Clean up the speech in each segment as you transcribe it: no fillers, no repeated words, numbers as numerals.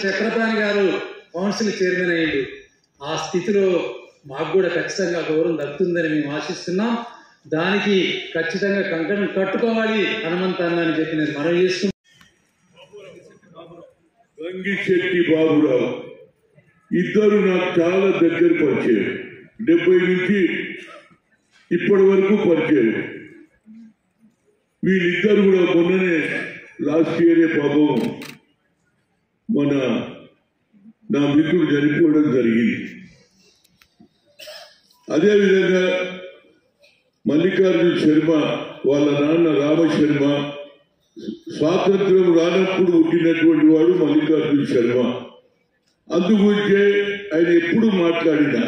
చక్రపాణి గారు council chairman అయ్యిండు. ఆ స్థితిలో మాకు కూడా ఖచ్చితంగా గౌరవం దక్కుతుందని మేము ఆశిస్తున్నాం. దానికి ఖచ్చితంగా కంకణం కట్టుకోవాలి హనుమంతన్న అని చెప్పి నేను మనవి చేస్తున్నాను. రంగిశెట్టి బాబురావు ఇద్దరు నాకు చాలా దగ్గర పరిచయం. 70 నుంచి ఇప్పటి వరకు పరిచయం. వీళ్ళిద్దరు కూడా మొన్ననే లాస్ట్ ఇయరే పాపం నా మిత్రుడు చనిపోవడం జరిగింది. అదేవిధంగా మల్లికార్జున శర్మ వాళ్ళ నాన్న రామశర్మ, స్వాతంత్రం రానప్పుడు పుట్టినటువంటి వాడు మల్లికార్జున శర్మ. అందుగురించే ఆయన ఎప్పుడు మాట్లాడినా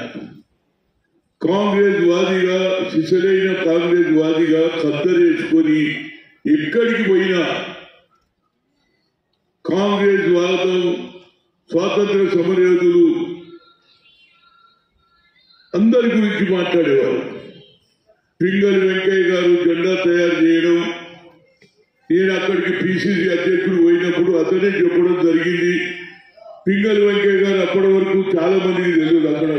కాంగ్రెస్ వాదిగా, సిసలైన కాంగ్రెస్ వాదిగా కత్తరేసుకొని ఎక్కడికి పోయినా కాంగ్రెస్ వాదం, స్వాతంత్ర సమరయోధులు అందరి గురించి మాట్లాడేవారు. పింగళి వెంకయ్య గారు జెండా తయారు చేయడం, నేను అక్కడికి పిసిసి అధ్యక్షుడు పోయినప్పుడు అతనే చెప్పడం జరిగింది. పింగళి వెంకయ్య గారు అప్పటి వరకు చాలా మందికి తెలియదు. అక్కడ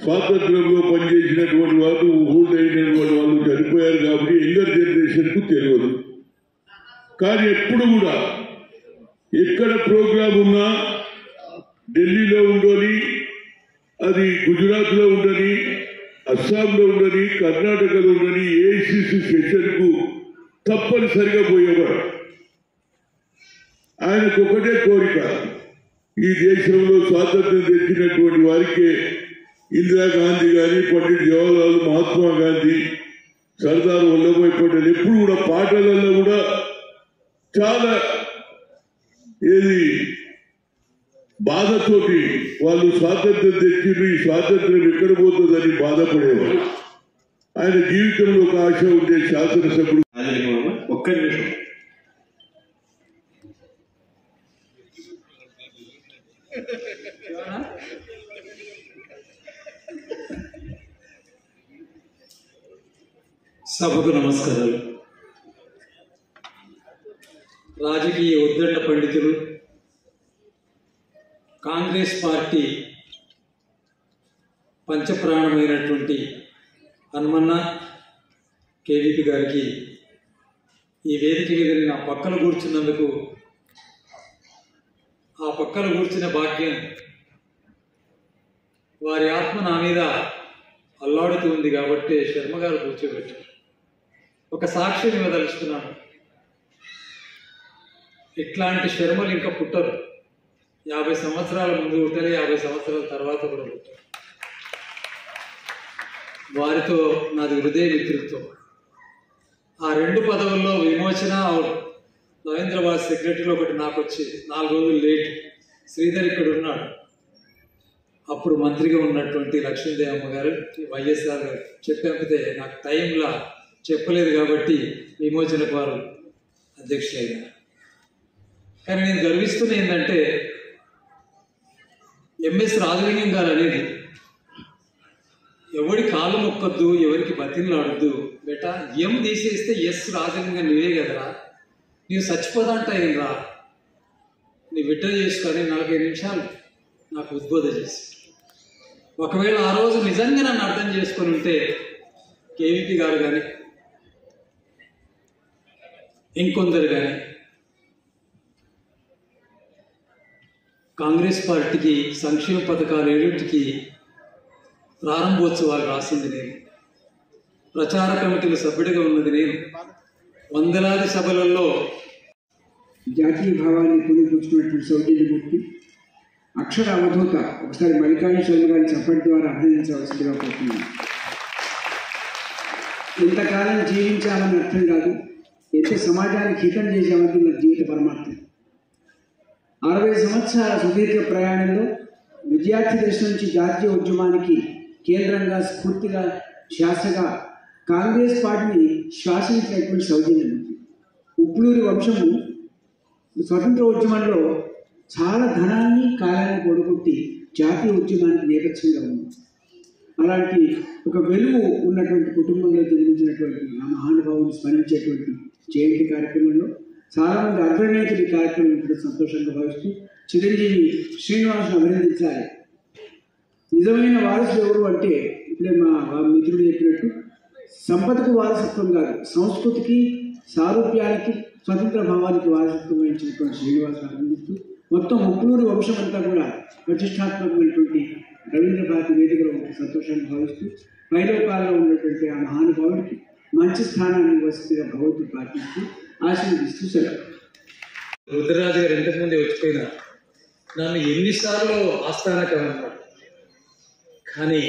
స్వాతంత్రంలో పనిచేసినటువంటి వాళ్ళు, ఓల్డ్ అయినటువంటి వాళ్ళు చనిపోయారు కాబట్టి యంగర్ జనరేషన్ కు తెలియదు. కానీ ఎప్పుడు కూడా ఎక్కడ ప్రోగ్రాం ఉన్నా ఢిల్లీలో ఉండని, అది గుజరాత్ లో ఉండని, అస్సాంలో ఉండని, కర్ణాటకలో ఉండని ఏఐసిసి సెషన్ కు తప్పనిసరిగా పోయేవాడు. ఆయనకు ఒకటే కోరిక, ఈ దేశంలో స్వాతంత్రం తెచ్చినటువంటి వారికి ఇందిరాగాంధీ కానీ, పండిట్ జవహర్లాల్, మహాత్మా గాంధీ, సర్దార్ వల్లభాయ్ పటేల్ ఎప్పుడు కూడా పాటలలో కూడా చాలా బాధతోటి వాళ్ళు స్వాతంత్రం తెచ్చింది, ఈ స్వాతంత్రం ఎక్కడ పోతుందని బాధపడేవారు. ఆయన జీవితంలో ఒక ఆశ ఉండే శాసనసభ్యుడు. ఒక్క నిమిషం. సభకు నమస్కారాలు. రాజకీయ ఉద్దండ పండితులు, కాంగ్రెస్ పార్టీ పంచప్రాణమైనటువంటి హనుమన్న కేవీపీ గారికి ఈ వేదిక మీద నా పక్కన కూర్చున్నందుకు, ఆ పక్కన కూర్చున్న భాగ్యం వారి ఆత్మ నా మీద అల్లాడుతూ ఉంది కాబట్టి శర్మ గారు కూర్చోబెట్టారు. ఒక సాక్ష్యం ఇవ్వదలుచుకున్నాను. ఇట్లాంటి శర్మలు ఇంకా పుట్టరు. 50 సంవత్సరాల ముందు పుట్టారు, 50 సంవత్సరాల తర్వాత కూడా పుట్టారు. వారితో నాది హృదయ మిత్రుత్వం. ఆ 2 పదవుల్లో విమోచన, రవీంద్రబాద్ సెక్రటరీలో ఒకటి నాకు వచ్చి 4 రోజులు లేట్. శ్రీధర్ ఇక్కడ ఉన్నాడు. అప్పుడు మంత్రిగా ఉన్నటువంటి లక్ష్మీదేవమ్మ గారు, వైఎస్ఆర్ గారు చెప్పితే నాకు టైంలా చెప్పలేదు కాబట్టి విమోచనకు వారు అధ్యక్షులైనారు. కానీ నేను గర్విస్తున్న ఏంటంటే ఎంఎస్ రాజలింగం గారు అనేది, ఎవడి కాలు మొక్కొద్దు, ఎవరికి బతిన్లాడొద్దు బేటా, ఎం తీసేస్తే ఎస్ రాజలింగం నీవే కదరా, నీవు చచ్చిపోదంట ఏంరా, నీ బిడ్డ చేసుకొని 45 నిమిషాలు నాకు ఉద్బోధ చేసి, ఒకవేళ ఆ రోజు నిజంగా నన్ను అర్థం చేసుకొని ఉంటే కేవీపీ గారు కానీ ఇంకొందరు కానీ కాంగ్రెస్ పార్టీకి సంక్షేమ పథకాలు 7కి ప్రారంభోత్సవాలు రాసింది నేను, ప్రచార కమిటీల సభ్యుడిగా ఉన్నది నేను, వందలాది సభలలో జాతీయ భావాన్ని పునరుద్ధరించుకున్నటువంటి సౌజన్యమూర్తి, అక్షర అవధూత. ఒకసారి మల్లికార్జున శర్మ గారి చప్పటి ద్వారా అర్థించవలసిందిగా కోరుతున్నాను. ఎంతకాలం జీవించాలని అర్థం కాదు, ఎంత సమాజానికి హితం చేసామని నా జీవిత పరమార్థం. 60 సంవత్సరాల సుదీర్ఘ ప్రయాణంలో విద్యార్థి దశ నుంచి జాతీయ ఉద్యమానికి కేంద్రంగా, స్ఫూర్తిగా, శ్వాసగా కాంగ్రెస్ పార్టీని శ్వాసించినటువంటి సౌజన్యమూర్తి. ఉప్పులూరి వంశము స్వతంత్ర ఉద్యమంలో చాలా ధనాన్ని, కాలాన్ని కూడగొట్టి జాతీయ ఉద్యమానికి నేపథ్యంగా ఉంది. అలాంటి ఒక వెలుగు ఉన్నటువంటి కుటుంబంలో జన్మించినటువంటి ఆ మహానుభావుని స్మరించేటువంటి జయంతి కార్యక్రమంలో చాలామంది అగ్రనేతలు ఈ కార్యక్రమం సంతోషంగా భావిస్తూ చిరంజీవి శ్రీనివాస్ను అభినందించాలి. నిజమైన వారసుడు ఎవరు అంటే ఇప్పుడే మా మిత్రుడు చెప్పినట్టు సంపదకు వారసత్వం కాదు, సంస్కృతికి, సారూప్యానికి, స్వతంత్ర భావానికి వారసత్వం వహించినటువంటి శ్రీనివాస్ అభినందిస్తూ మొత్తం ముక్కులూరి వంశం అంతా కూడా ప్రతిష్టాత్మకమైనటువంటి రవీంద్ర భారతి వేదికలో సంతోషాన్ని భావిస్తూ పైలోకాల్లో ఉన్నటువంటి ఆ మహానుభావుడికి మంచి స్థానాన్ని వసతిగా భగవంతుడు ప్రార్థిస్తూ ఆశీర్వదిస్తూ సెలవు. రుద్రరాజు గారు ఇంతకుముందే వచ్చిపోయినా నన్ను ఎన్నిసార్లు ఆస్థానకు అన్నాడు, కానీ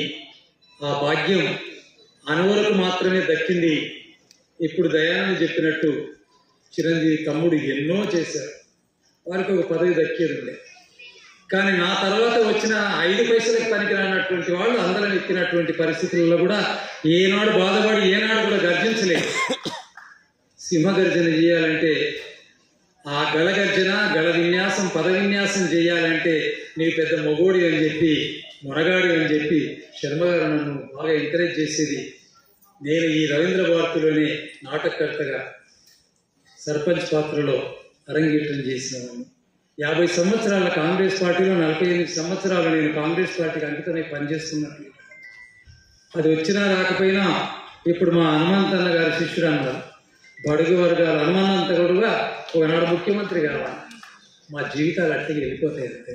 ఆ భాగ్యం అనువులకు మాత్రమే దక్కింది. ఇప్పుడు దయానంద చెప్పినట్టు చిరంజీవి తమ్ముడు ఎన్నో చేశారు, వారికి ఒక పదవి దక్కేది. కానీ నా తర్వాత వచ్చిన 5 పైసలకు పనికిరానటువంటి వాళ్ళు అందరం ఎక్కినటువంటి పరిస్థితుల్లో కూడా ఏనాడు బాధపడి ఏనాడు కూడా గర్జించలేదు. సింహగర్జన చేయాలంటే ఆ గళగర్జన, గళ విన్యాసం, పద విన్యాసం చేయాలంటే నీవు పెద్ద మొగోడి అని చెప్పి, మొనగాడి అని చెప్పి శర్మ గారు నన్ను బాగా ఎంకరేజ్ చేసేది. నేను ఈ రవీంద్ర భారతిలోనే నాటకకర్తగా సర్పంచ్ పాత్రలో అరంగేట్రం చేసినవాడిని. 50 సంవత్సరాల కాంగ్రెస్ పార్టీలో 48 సంవత్సరాలు నేను కాంగ్రెస్ పార్టీకి అంకితమై పనిచేస్తున్నట్లు. అది వచ్చినా రాకపోయినా ఇప్పుడు మా హనుమంతన్న గారి శిష్యుడు అన్నారు, బడుగు వర్గాల హనుమంత కూడా ఒకనాడు ముఖ్యమంత్రి కావాలి. మా జీవితాలు అట్టికి వెళ్ళిపోతాయి అంతే.